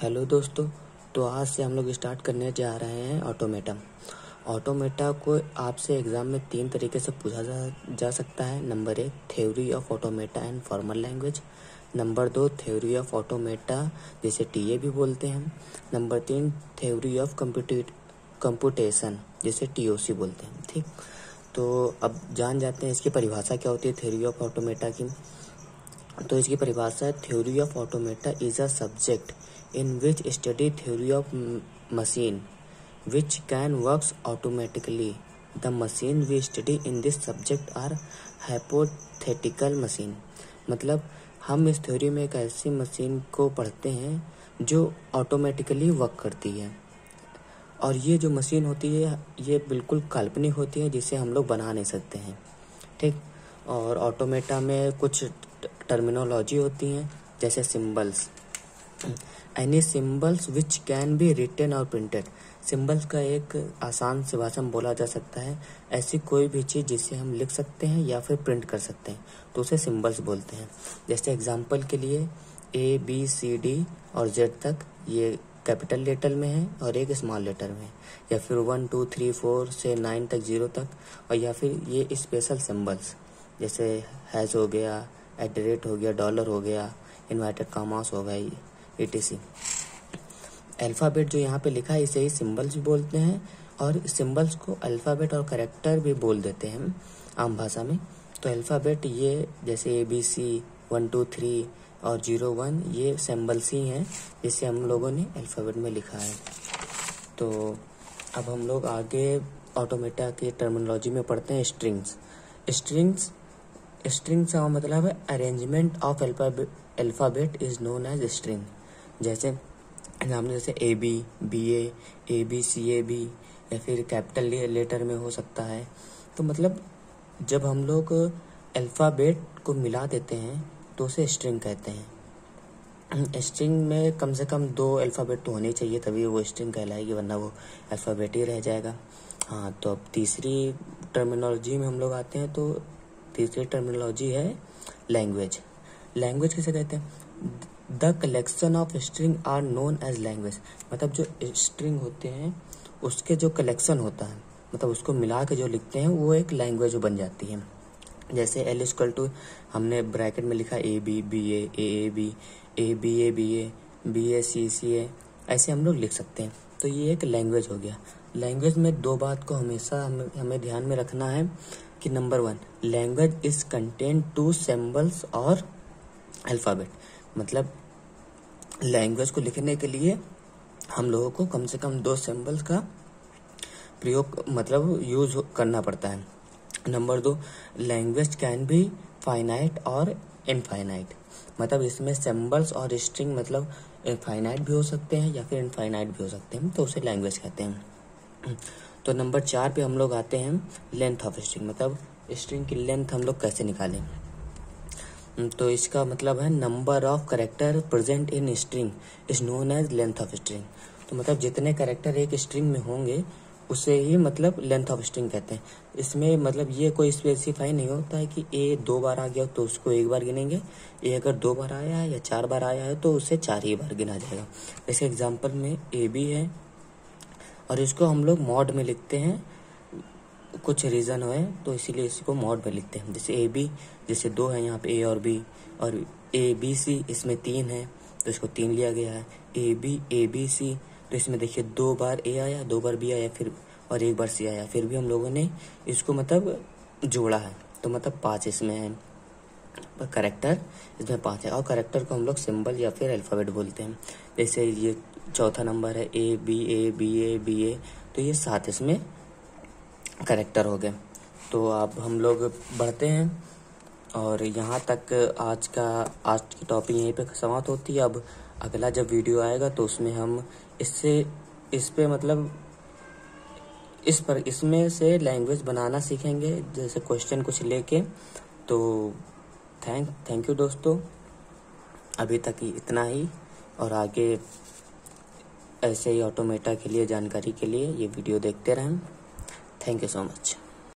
Hello दोस्तों। तो आज से हम लोग स्टार्ट करने जा रहे हैं ऑटोमेटा। ऑटोमेटा को आपसे एग्ज़ाम में 3 तरीके से पूछा जा सकता है। Number 1 theory of automata and formal language. Number 2 theory of automata जिसे टीए भी बोलते हैं। नंबर 3 थ्योरी ऑफ कंप्यूटेशन जिसे टीओसी बोलते हैं। ठीक, तो अब जान जाते हैं इसकी परिभाषा क्या होती है थ्योरी ऑफ ऑटोमेटा की। तो इसकी परिभाषा है, theory of automata is a subject in which study theory of machine which can works automatically. The machine we study in this subject are hypothetical machine. मतलब हम इस थ्योरी में एक ऐसी मशीन को पढ़ते हैं जो ऑटोमेटिकली वर्क करती है, और ये जो मशीन होती है ये बिल्कुल काल्पनिक होती है जिसे हम लोग बना नहीं सकते हैं। ठीक, और ऑटोमेटा में कुछ टर्मिनोलॉजी होती हैं जैसे symbols. Any symbols which can be written और प्रिंटेड। सिंबल्स का एक आसान से भाषा में बोला जा सकता है ऐसी कोई भी चीज़ जिसे हम लिख सकते हैं या फिर प्रिंट कर सकते हैं तो उसे सिंबल्स बोलते हैं। जैसे एग्जांपल के लिए ABCD और Z तक ये कैपिटल लेटर में है और एक स्मॉल लेटर में है, या फिर 1 2 3 4 से 9 तक 0 तक, और या फिर ये स्पेशल सिंबल्स जैसे हैश हो गया, @ हो गया, डॉलर हो गया, इन्वर्टेड कॉमास हो गई, etc। अल्फ़ाबेट जो यहाँ पे लिखा है इसे ही सिंबल्स भी बोलते हैं, और सिंबल्स को अल्फ़ाबेट और कैरेक्टर भी बोल देते हैं आम भाषा में। तो अल्फ़ाबेट ये जैसे ABC 1 2 3 और 0 1 ये सिंबल्स ही हैं जिसे हम लोगों ने अल्फ़ाबेट में लिखा है। तो अब हम लोग आगे ऑटोमेटा की टर्मिनोलॉजी में पढ़ते हैं स्ट्रिंग्स। स्ट्रिंग्स का मतलब है arrangement of alphabet is known as string. जैसे AB BA ABCAB या फिर कैपिटल लेटर में हो सकता है। तो मतलब जब हम लोग अल्फ़ाबेट को मिला देते हैं तो उसे स्ट्रिंग कहते हैं। स्ट्रिंग में कम से कम 2 अल्फ़ाबेट तो होने चाहिए तभी वो स्ट्रिंग कहलाएगी, वरना वो अल्फ़ाबेट ही रह जाएगा। हाँ, तो अब तीसरी टर्मिनोलॉजी में हम लोग आते हैं। तो तीसरी टर्मिनोलॉजी है लैंग्वेज। लैंग्वेज किसे कहते हैं? The collection of string are known as language. मतलब जो स्ट्रिंग होते हैं उसके जो कलेक्शन होता है, मतलब उसको मिला के जो लिखते हैं वो एक लैंग्वेज बन जाती है। जैसे L हमने ब्रैकेट में लिखा AB BA AAB ABA BA BACCA, ऐसे हम लोग लिख सकते हैं। तो ये एक लैंग्वेज हो गया। लैंग्वेज में 2 बात को हमेशा हमें ध्यान में रखना है कि number 1 language is contain 2 symbols और अल्फ़ाबेट। मतलब लैंग्वेज को लिखने के लिए हम लोगों को कम से कम 2 सिंबल्स का प्रयोग मतलब यूज करना पड़ता है। Number 2 language can be finite और इनफाइनाइट। मतलब इसमें सिंबल्स और स्ट्रिंग मतलब फाइनाइट भी हो सकते हैं या फिर इनफाइनाइट भी हो सकते हैं, तो उसे लैंग्वेज कहते हैं। तो नंबर 4 पे हम लोग आते हैं लेंथ ऑफ स्ट्रिंग। मतलब स्ट्रिंग की लेंथ हम लोग कैसे निकालें। तो इसका मतलब है number of character present in string is known as length of string. तो मतलब जितने कैरेक्टर एक स्ट्रिंग में होंगे उसे ही मतलब लेंथ ऑफ स्ट्रिंग कहते हैं। इसमें मतलब ये कोई स्पेसिफाई नहीं होता है कि A 2 बार आ गया तो उसको 1 बार गिनेंगे, A अगर 2 बार आया है या 4 बार आया है तो उसे 4 ही बार गिना जाएगा। जैसे एग्जाम्पल में AB है और इसको हम लोग मॉड में लिखते हैं, कुछ रीज़न है तो इसीलिए इसको मॉड में लिखते हैं। जैसे AB जैसे 2 है यहाँ पे A और B, और ABC इसमें 3 है तो इसको 3 लिया गया है। AB ABC तो इसमें देखिए 2 बार A आया, 2 बार B आया, फिर और 1 बार C आया, फिर भी हम लोगों ने इसको मतलब जोड़ा है तो मतलब 5 इसमें है करेक्टर, इसमें 5 है। और करेक्टर को हम लोग सिंबल या फिर अल्फ़ाबेट बोलते हैं। जैसे ये चौथा नंबर है ABA BA BA, तो ये 7 इसमें करेक्टर हो गए। तो अब हम लोग बढ़ते हैं और यहाँ तक आज की टॉपिक यहीं पे समाप्त होती है। अब अगला जब वीडियो आएगा तो उसमें हम इसमें से लैंग्वेज बनाना सीखेंगे, जैसे क्वेश्चन कुछ लेके। तो थैंक यू दोस्तों, अभी तक इतना ही, और आगे ऐसे ही ऑटोमेटा के लिए जानकारी के लिए ये वीडियो देखते रहें। Thank you so much.